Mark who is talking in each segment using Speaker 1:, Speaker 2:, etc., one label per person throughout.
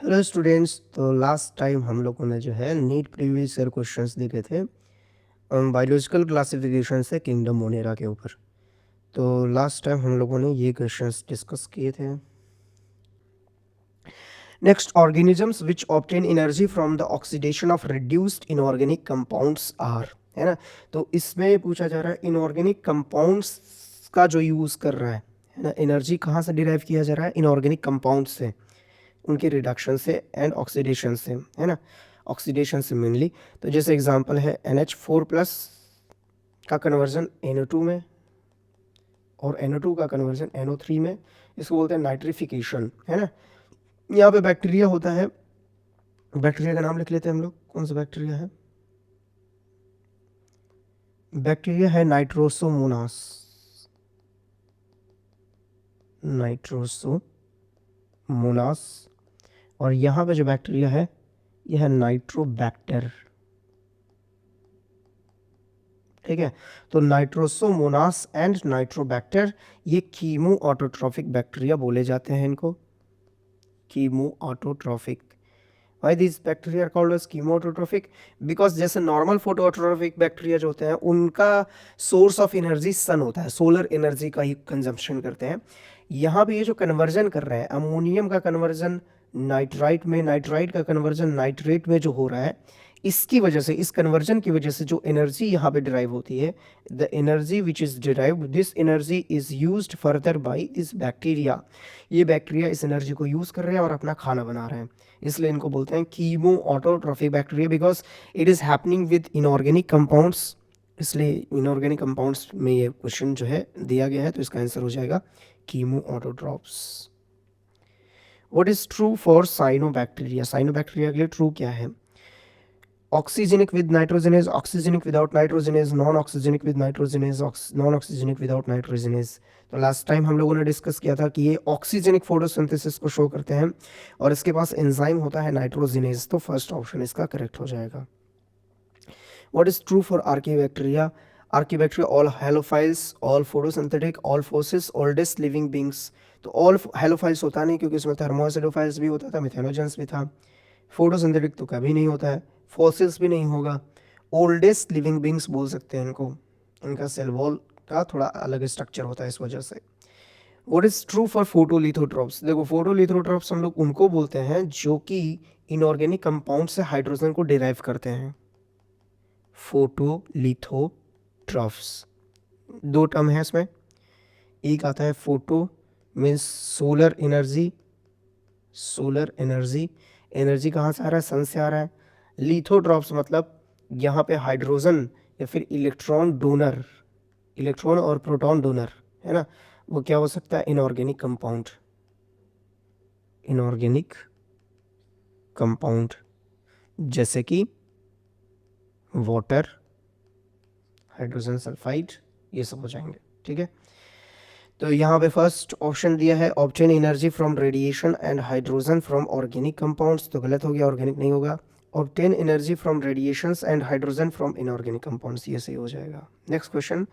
Speaker 1: Hello students, तो last time हम लोगों ने जो है नीट प्रीवियस ईयर क्वेश्चंस देखे थे बायोलॉजिकल क्लासिफिकेशन से किंगडम मोनेरा के ऊपर। तो लास्ट टाइम हम लोगों ने ये क्वेश्चंस डिस्कस किए थे। Next, organisms which obtain energy from the oxidation of reduced inorganic compounds are, है ना। तो इसमें पूछा जा रहा है इनऑर्गेनिक कंपाउंड्स का जो यूज़ कर रहा है ना, एनर्जी कहाँ से डिराइव किया जा रहा है? इनऑर्गेनिक कंपाउंड्स से, उनके रिडक्शन से एंड ऑक्सीडेशन से, है ना। ऑक्सीडेशन से मेनली, तो जैसे एग्जांपल है NH4+ का कन्वर्जन NO2 में और NO2 का कन्वर्जन NO3 में, इसको बोलते हैं नाइट्रिफिकेशन, है ना। यहाँ पे बैक्टीरिया होता है, बैक्टीरिया का नाम लिख लेते हैं हम लोग। कौन सा बैक्टीरिया है? बैक्टीरिया है नाइट्रोसोमोनास, नाइट्रोसोमोनास। और यहाँ पे जो बैक्टीरिया है यह है नाइट्रोबैक्टर, ठीक है। तो नाइट्रोसोमोनास एंड नाइट्रोबैक्टर ये कीमो ऑटोट्रॉफिक बैक्टीरिया बोले जाते हैं इनको, chemo autotrophic. Why these bacteria are called as chemoautotropic? Because जैसे नॉर्मल फोटोऑटोट्रॉफिक बैक्टीरिया जो होते हैं उनका सोर्स ऑफ एनर्जी सन होता है, सोलर एनर्जी का ही कंजम्पशन करते हैं। यहाँ पे ये जो कन्वर्जन कर रहे हैं, अमोनियम का कन्वर्जन नाइट्राइट में, नाइट्राइट का कन्वर्जन नाइट्रेट में जो हो रहा है, इसकी वजह से, इस कन्वर्जन की वजह से जो एनर्जी यहाँ पे डिराइव होती है, the energy which is derived, this energy is used further by this bacteria. ये बैक्टीरिया इस एनर्जी को यूज कर रहे हैं और अपना खाना बना रहे हैं, इसलिए इनको बोलते हैं chemo autotrophic bacteria, because it is happening with inorganic compounds. इसलिए इनऑर्गेनिक कंपाउंड्स में ये क्वेश्चन जो है दिया गया है, तो इसका आंसर हो जाएगा chemo autotrophs. What is true for cyanobacteria? Cyanobacteria के लिए ट्रू क्या है? Oxygenic with nitrogenase, oxygenic without nitrogenase, non oxygenic with nitrogenase, non oxygenic without nitrogenase. तो लास्ट टाइम हम लोगों ने डिस्कस किया था कि ये ऑक्सीजेनिक फोटोसिंथेसिस को शो करते हैं और इसके पास एंजाइम होता है नाइट्रोजनेज, तो फर्स्ट ऑप्शन इसका करेक्ट हो जाएगा। What is true for archaebacteria? Archaebacteria all halophiles, all photosynthetic, all fossils, oldest living beings. तो ऑल हेलोफाइल्स होता नहीं, क्योंकि उसमें थर्मोएसिडोफाइल्स भी होता था, मिथेनोजेंस भी था। फोटोसिंथेटिक तो कभी नहीं होता है, फॉसिल्स भी नहीं होगा। ओल्डेस्ट लिविंग बींग्स बोल सकते हैं इनको, इनका सेल वॉल का थोड़ा अलग स्ट्रक्चर होता है इस वजह से। What is true for photolithotrophs? देखो, फोटोलिथोट्रॉप्स हम लोग उनको बोलते हैं जो कि इनऑर्गेनिक कंपाउंड से हाइड्रोजन को डिराइव करते हैं, फोटोलिथोट्रॉप्स। दो टर्म है इसमें, एक आता है photo means solar energy, solar energy, energy कहाँ से आ रहा है? सन से आ रहा है। लिथोट्रॉप्स मतलब यहाँ पे हाइड्रोजन या फिर इलेक्ट्रॉन डोनर, इलेक्ट्रॉन और प्रोटॉन डोनर, है ना। वो क्या हो सकता है? इनऑर्गेनिक कंपाउंड, इनऑर्गेनिक कंपाउंड जैसे कि वाटर, हाइड्रोजन सल्फाइड, ये सब हो जाएंगे, ठीक है। तो यहाँ पे फर्स्ट ऑप्शन दिया है obtain energy from radiation and hydrogen from organic compounds, तो गलत हो गया, ऑर्गेनिक नहीं होगा। Obtain energy from radiations and hydrogen from inorganic compounds, ये सही हो जाएगा। Next question,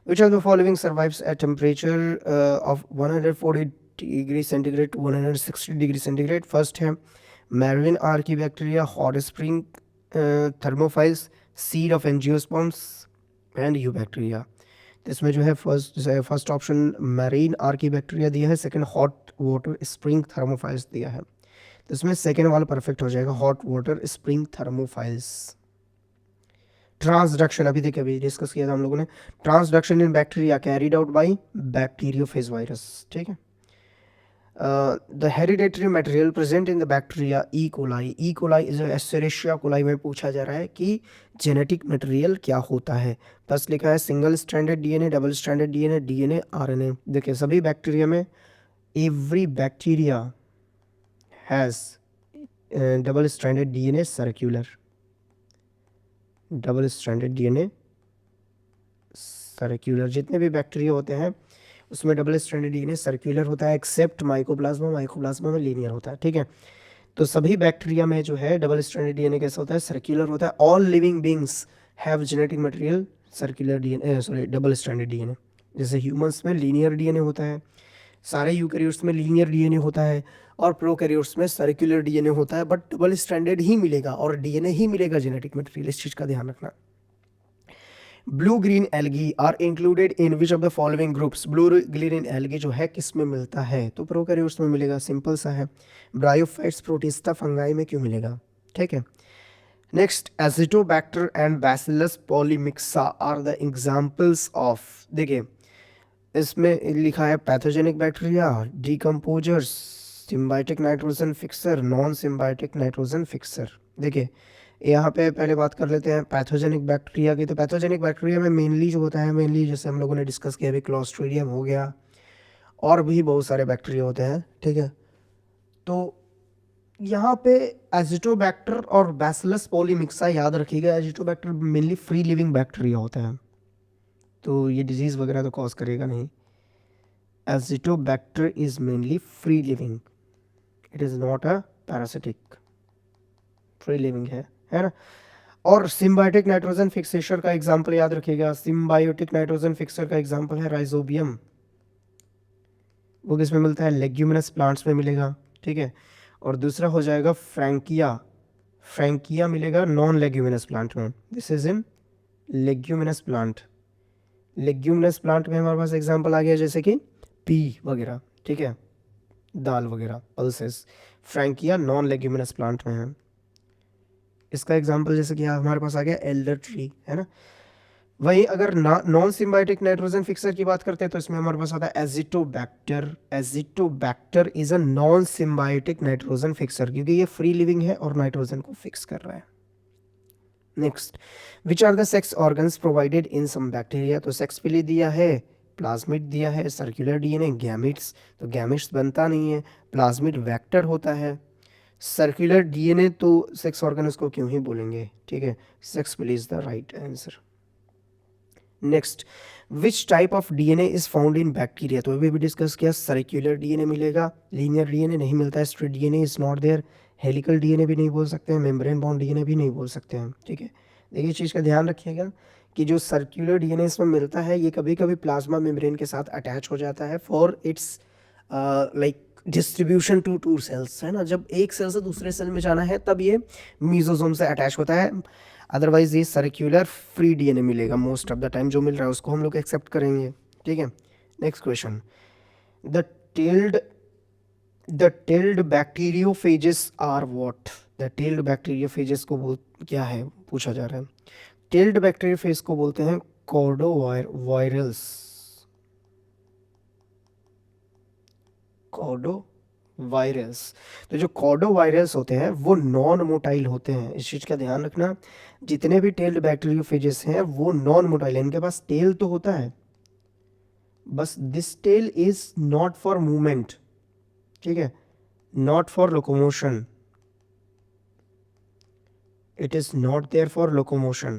Speaker 1: which of the following survives at temperature of 140 degree centigrade to 160 degree centigrade? First है Marvin archaebacteria, hot spring thermophiles, seed of angiosperms and eubacteria। तो इसमें जो है first option marine archaebacteria दिया है, second hot water spring thermophiles दिया है, तो इसमें सेकंड वाला परफेक्ट हो जाएगा, hot water spring thermophiles. Transduction अभी देखिए, अभी डिस्कस किया था हम लोगों ने, transduction in bacteria carried out by bacteriophage virus, ठीक है। The hereditary material present in the bacteria E coli, E coli is Escherichia coli में पूछा जा रहा है कि जेनेटिक मटेरियल क्या होता है। बस लिखा है single stranded DNA, double stranded DNA, DNA, RNA. देखिए सभी बैक्टीरिया में, every bacteria has double stranded DNA circular, double stranded DNA circular, जितने भी बैक्टीरिया होते हैं उसमें डबल स्ट्रैंडेड डीएनए सर्कुलर होता है, एक्सेप्ट माइकोप्लाज्मा, माइकोप्लाज्मा में लीनियर होता है, ठीक है। तो सभी बैक्टीरिया में जो है डबल स्ट्रैंडेड डीएनए कैसा होता है? सर्कुलर होता है। All living beings have genetic material circular DNA, sorry double stranded DNA. जैसे ह्यूमंस में लीनियर डीएनए होता है, सारे यूकैरियोट्स में लीनियर डीएनए होता है, और प्रोकैरियोट्स में सर्कुलर डीएनए होता है, बट डबल स्ट्रैंडेड ही मिलेगा और डीएनए ही मिलेगा जेनेटिक मटेरियल, इस चीज का ध्यान रखना। Blue green algae are included in which of the following groups, blue green algae जो है किस में मिलता है, तो प्रोकैरियोट्स में मिलेगा, सिंपल सा है। ब्रायोफाइट्स, प्रोटिस्टा, फंगाई में क्यों मिलेगा, ठीक है। Next, Azotobacter and Bacillus polymyxa are the examples of, देखिए इसमें लिखा है pathogenic bacteria, decomposers, symbiotic nitrogen fixer, non symbiotic nitrogen fixer. देखिए यहाँ पे पहले बात कर लेते हैं पैथोजेनिक बैक्टीरिया की। तो पैथोजेनिक बैक्टीरिया में मेनली जो होता है, मेनली जैसे हम लोगों ने डिस्कस किया अभी, क्लोस्ट्रीडियम हो गया और भी बहुत सारे बैक्टीरिया होते हैं, ठीक है। तो यहाँ पे एजिटोबैक्टर और बैसिलस पॉलीमिक्सा याद रखिएगा। Azotobacter mainly free living bacteria होता है, तो ये डिजीज़ वगैरह तो कॉज करेगा नहीं। Azotobacter is mainly free living, it is not a parasitic, free living है ना। और सिम्बायोटिक नाइट्रोजन फिक्सेशन का एग्जांपल याद रखिएगा। सिम्बायोटिक नाइट्रोजन फिक्सर का एग्जांपल है राइजोबियम, वो किस में मिलता है, लेग्यूमिनस प्लांट्स में मिलेगा, ठीक है। और दूसरा हो जाएगा फ्रैंकिया, फ्रैंकिया मिलेगा नॉन लेग्यूमिनस प्लांट में, this is in leguminous plant. Leguminous plant में हमारे पास एग्जांपल आ गया जैसे कि पी वगैरह, ठीक है, दाल वगैरह, pulses. Frankia non leguminous plant में है। इसका एग्जांपल जैसे कि हमारे पास आ गया एल्डर ट्री, है ना। वहीं अगर नॉन सिम्बायोटिक नाइट्रोजन फिक्सर की बात करते हैं तो इसमें हमारे पास आता है Azotobacter. Azotobacter is a non symbiotic nitrogen fixer, क्योंकि ये फ्री लिविंग है और नाइट्रोजन को फिक्स कर रहा है। Next, which are the sex organs provided in some bacteria, तो सेक्स के लिए दिया है, प्लाज्मिड दिया है, सर्कुलर डीएनए, गैमिट्स, तो गैमिट्स बनता नहीं है, प्लाज्मिड वेक्टर होता है, सर्कुलर डीएनए तो सेक्स ऑर्गन उसको क्यों ही बोलेंगे, ठीक है। Sex pili the right answer. Next, which type of DNA is found in bacteria, तो अभी भी डिस्कस किया, सर्कुलर डीएनए मिलेगा, लीनियर डीएनए नहीं मिलता है, straight DNA is not there, helical DNA भी नहीं बोल सकते हैं, मेम्ब्रेन बाउंड डीएनए भी नहीं बोल सकते हैं, ठीक है। देखिए चीज़ का ध्यान रखिएगा कि जो सर्कुलर डीएनए इसमें मिलता है ये कभी कभी प्लाज्मा मेम्ब्रेन के साथ अटैच हो जाता है for it's like distribution to two cells, है ना। जब एक सेल से दूसरे सेल में जाना है तब ये मीजोसोम से अटैच होता है, अदरवाइज ये सर्कुलर फ्री डीएनए मिलेगा मोस्ट ऑफ द टाइम, जो मिल रहा है उसको हम लोग एक्सेप्ट करेंगे, ठीक है। Next question, the tailed the tailed bacteriophages are what, the tailed bacteriophages को क्या है पूछा जा रहा है। टेल्ड बैक्टीरियोफेज को बोलते हैं कॉर्डोवायरल्स, कॉर्डोवायरल्स। तो जो कॉर्डोवायरल्स होते हैं वो नॉन मोटाइल होते हैं, इस चीज़ का ध्यान रखना। जितने भी टेल्ड बैक्टीरियोफेजेस हैं वो नॉन मोटाइल, इनके पास टेल तो होता है, बस this tail is not for movement, ठीक है, not for locomotion, it is not there for locomotion.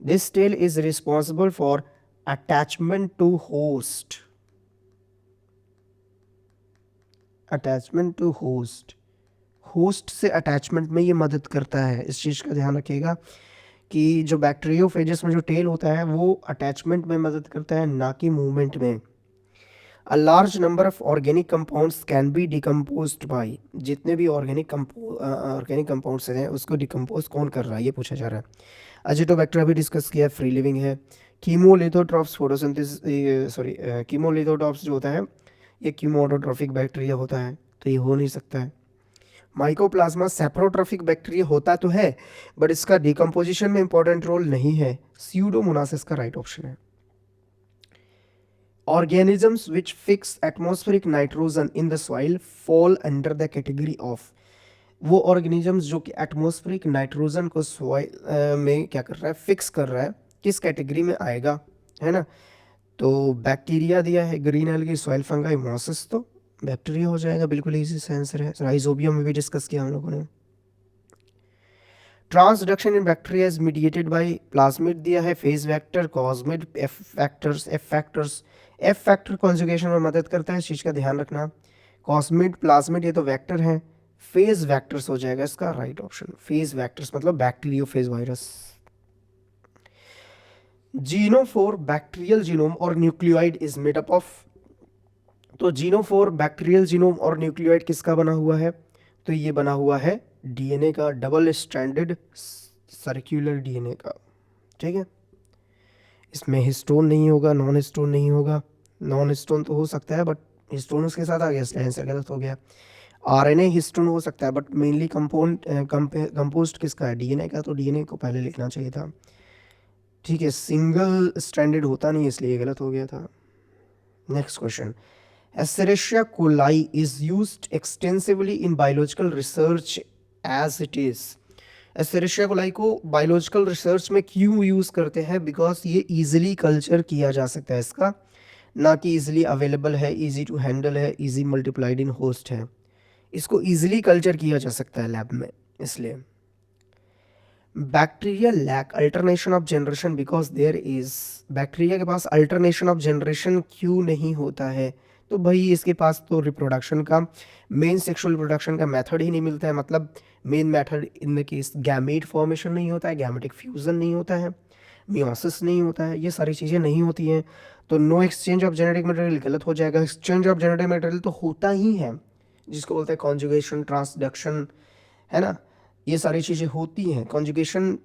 Speaker 1: This tail is responsible for attachment to host, attachment to host, host से अटैचमेंट में ये मदद करता है। इस चीज़ का ध्यान रखिएगा कि जो बैक्टीरियोफेजेस में जो टेल होता है वो अटैचमेंट में मदद करता है, ना कि मूवमेंट में। A large number of organic compounds can be decomposed by, जितने भी ऑर्गेनिक कंपाउंड्स हैं उसको डिकम्पोज कौन कर रहा है ये पूछा जा रहा है। एजिटोबैक्टर अभी डिस्कस किया, फ्री लिविंग है। कीमोलिथोट्रॉप्स फोटोसिंथेसिस, सॉरी, कीमोलिथोट्रॉप्स जो होता है ये कीमोऑटोट्रॉफिक बैक्टीरिया होता है, तो ये हो नहीं सकता है। माइकोप्लाज्मा सेप्रोट्रॉफिक बैक्टीरिया होता तो है बट इसका डिकम्पोजिशन में इंपॉर्टेंट रोल नहीं है, स्यूडोमोनासिस का राइट ऑप्शन है। Organisms which fix atmospheric nitrogen in the soil fall under the category of, वो organisms जो कि एटमॉस्फेरिक नाइट्रोजन को सॉइल में क्या कर रहा है, फिक्स कर रहा है, किस कैटेगरी में आएगा, है ना। तो बैक्टीरिया दिया है, green algae, soil fungi, mosses, तो बैक्टीरिया हो जाएगा, बिल्कुल इजी से आंसर है। राइजोबियम में भी डिस्कस किया हम लोगों ने। Transduction in bacteria is mediated by, plasmid दिया है, phase vector, cosmid, F factors, F factor conjugation में मदद करता है, इस चीज का ध्यान रखना। कॉस्मिड, प्लाज्मिड ये तो वेक्टर है, फेज वेक्टर्स हो जाएगा इसका राइट ऑप्शन। फेज वेक्टर्स मतलब bacteriophage virus. Genome for bacterial genome और nucleoid is made up of, तो जीनोफोर बैक्टीरियल जीनोम और न्यूक्लियोइड किसका बना हुआ है? तो ये बना हुआ है डीएनए का, डबल स्ट्रैंडेड सर्कुलर डीएनए का। ठीक है, इसमें हिस्टोन नहीं होगा, नॉन हिस्टोन नहीं होगा। नॉन हिस्टोन तो हो सकता है बट हिस्टोन उसके साथ आ गया, इसलिए आंसर गलत हो गया। आरएनए हिस्टोन हो सकता है बट मेनली कंपोस्ट किसका है? डीएनए का, तो डीएनए को पहले लिखना चाहिए था। ठीक है, सिंगल स्ट्रैंडेड होता नहीं, इसलिए गलत हो गया था। Next question, Escherichia coli is used extensively in biological research as it is. Escherichia coli को बायोलॉजिकल रिसर्च में क्यों यूज़ करते हैं? बिकॉज ये इजीली कल्चर किया जा सकता है इसका, ना कि इजीली अवेलेबल है, इजी टू हैंडल है, इजी मल्टीप्लाइड इन होस्ट है। इसको इजीली कल्चर किया जा सकता है लैब में, इसलिए। Bacteria lack alternation of generation because there is, bacteria के पास अल्टरनेशन ऑफ जनरेशन क्यों नहीं होता है? तो भाई इसके पास तो रिप्रोडक्शन का, मेन सेक्सुअल रिप्रोडक्शन का मेथड ही नहीं मिलता है। मतलब main method in the case gamete formation नहीं होता है, गैमेटिक फ्यूजन नहीं होता है, मियोसिस नहीं होता है, ये सारी चीज़ें नहीं होती हैं। तो no exchange of genetic material गलत हो जाएगा। एक्सचेंज ऑफ जेनेटिक मटेरियल तो होता ही है, जिसको बोलते हैं कॉन्जुगेशन, ट्रांसडक्शन, है ना, ये सारी चीज़ें होती हैं, कॉन्जुगेशन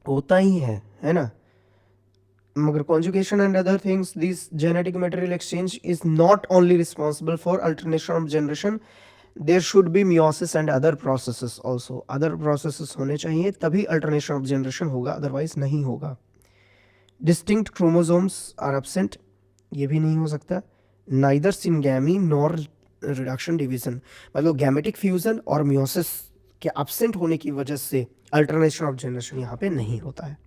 Speaker 1: होता ही है ना। मगर conjugation and other things, this genetic material exchange is not only responsible for alternation of generation, there should be meiosis and other processes also, other processes होने चाहिए तभी alternation of generation होगा, otherwise नहीं होगा। distinct chromosomes are absent, ये भी नहीं हो सकता। neither syngamy nor reduction division, मतलब gametic fusion और meiosis के absent होने की वजह से alternation of generation यहाँ पे नहीं होता है।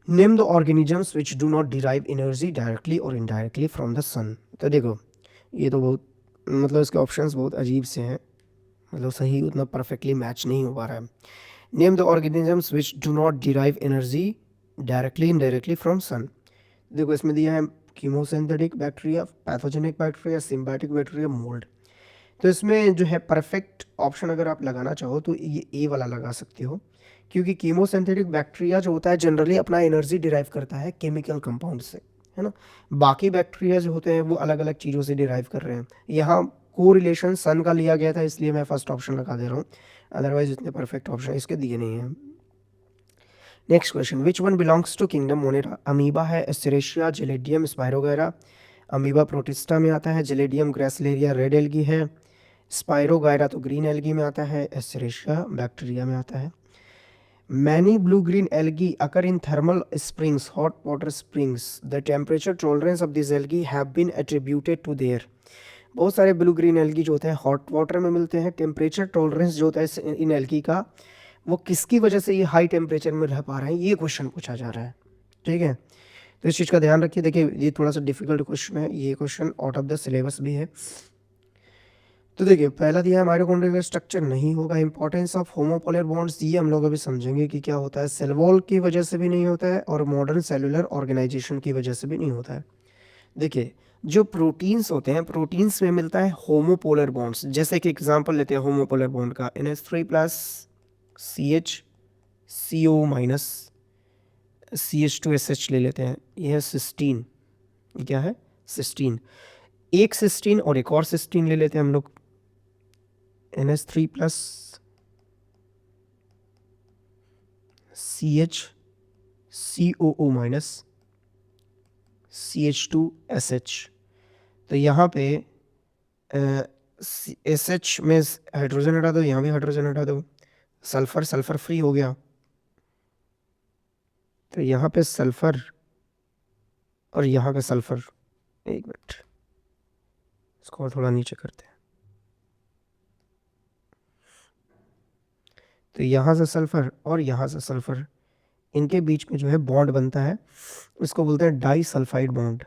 Speaker 1: Name the organisms which do not derive energy directly or indirectly from the sun। तो देखो ये तो बहुत, मतलब इसके ऑप्शंस बहुत अजीब से हैं, मतलब सही उतना परफेक्टली मैच नहीं हो पा रहा है। Name the organisms which do not derive energy directly indirectly from sun. देखो इसमें दिया है chemosynthetic bacteria, pathogenic bacteria, symbiotic bacteria, mould. तो इसमें जो है परफेक्ट ऑप्शन अगर आप लगाना चाहो तो ये ए वाला लगा सकते हो, क्योंकि कीमोसिंथेटिक बैक्टीरिया जो होता है जनरली अपना एनर्जी डिराइव करता है केमिकल कंपाउंड से, है ना। बाकी बैक्टीरिया जो होते हैं वो अलग अलग चीज़ों से डिराइव कर रहे हैं। यहाँ को रिलेशन सन का लिया गया था, इसलिए मैं फर्स्ट ऑप्शन लगा दे रहा हूँ, अदरवाइज इतने परफेक्ट ऑप्शन इसके दिए नहीं हैं। Next question, which one belongs to kingdom Monera? Amoeba है, एस्टेरेशिया, जेलेडियम, स्पायरोगैरा। अमीबा प्रोटिस्टा में आता है, जेलेडियम ग्रासलेरिया रेड एल्गी है, स्पायरोगायरा तो ग्रीन एल्गी में आता है, एस्टेरेशिया बैक्टीरिया में आता है। Many blue-green algae occur in thermal springs, hot water springs. The temperature tolerance of these algae have been attributed to their, बहुत सारे ब्लू ग्रीन एल्गी जो होते हैं हॉट वाटर में मिलते हैं। टेम्परेचर टॉलरेंस जो होता है इन एल्गी का, वो किसकी वजह से ये हाई टेम्परेचर में रह पा रहे हैं, ये क्वेश्चन पूछा जा रहा है। ठीक है, तो इस चीज़ का ध्यान रखिए। देखिए ये थोड़ा सा डिफिकल्ट क्वेश्चन है, ये question out of the syllabus भी है। तो देखिए पहला दिया है माइटोकॉन्ड्रियल का स्ट्रक्चर नहीं होगा। इंपॉर्टेंस ऑफ होमोपोलर बॉन्ड्स, ये हम लोग अभी समझेंगे कि क्या होता है। सेल वॉल की वजह से भी नहीं होता है और मॉडर्न सेलुलर ऑर्गेनाइजेशन की वजह से भी नहीं होता है। देखिए जो प्रोटीन्स होते हैं, प्रोटीन्स में मिलता है होमोपोलर बॉन्ड्स। जैसे कि एग्जांपल लेते हैं होमोपोलर बॉन्ड का, NH3+ CH CO- CH2SH ले लेते हैं, ये है सिस्टीन। ये क्या है? सिस्टीन। एक सिस्टीन और एक और सिस्टीन ले लेते हैं हम लोग, NH3+ CH COO- CH2SH। तो यहाँ पे SH में हाइड्रोजन हटा दो, यहाँ भी हाइड्रोजन हटा दो, सल्फर सल्फर फ्री हो गया। तो यहाँ पे सल्फर और यहाँ पे सल्फर, एक मिनट इसको और थोड़ा नीचे करते हैं। तो यहाँ से सल्फर और यहाँ से सल्फर, इनके बीच में जो है बॉन्ड बनता है, इसको बोलते हैं disulphide bond.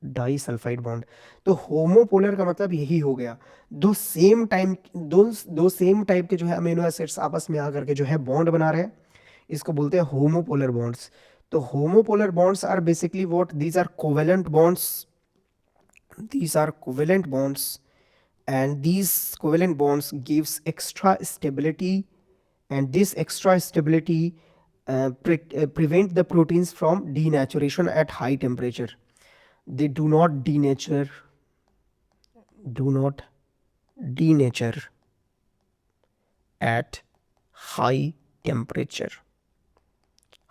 Speaker 1: Disulphide bond. तो होमोपोलर का मतलब यही हो गया, दो सेम टाइप के जो है अमीनो एसिड्स आपस में आकर के जो है बॉन्ड बना रहे हैं, इसको बोलते हैं होमोपोलर बॉन्ड्स। तो homopolar bonds are basically what, these are covalent bonds, these are covalent bonds, and these covalent bonds gives extra stability, and this extra stability prevent the proteins from denaturation at high temperature. They do not denature at high temperature.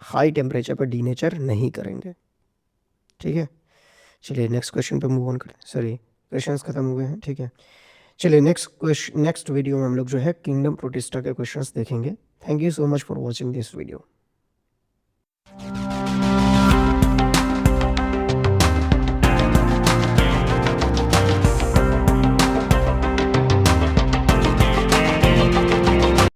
Speaker 1: High temperature पर denature नहीं करेंगे, ठीक है। चलिए next question पे move on करते हैं। Sorry, questions खत्म हो गए हैं, ठीक है। चलिए नेक्स्ट वीडियो में हम लोग जो है किंगडम प्रोटिस्टा के क्वेश्चंस देखेंगे। Thank you so much for watching this video.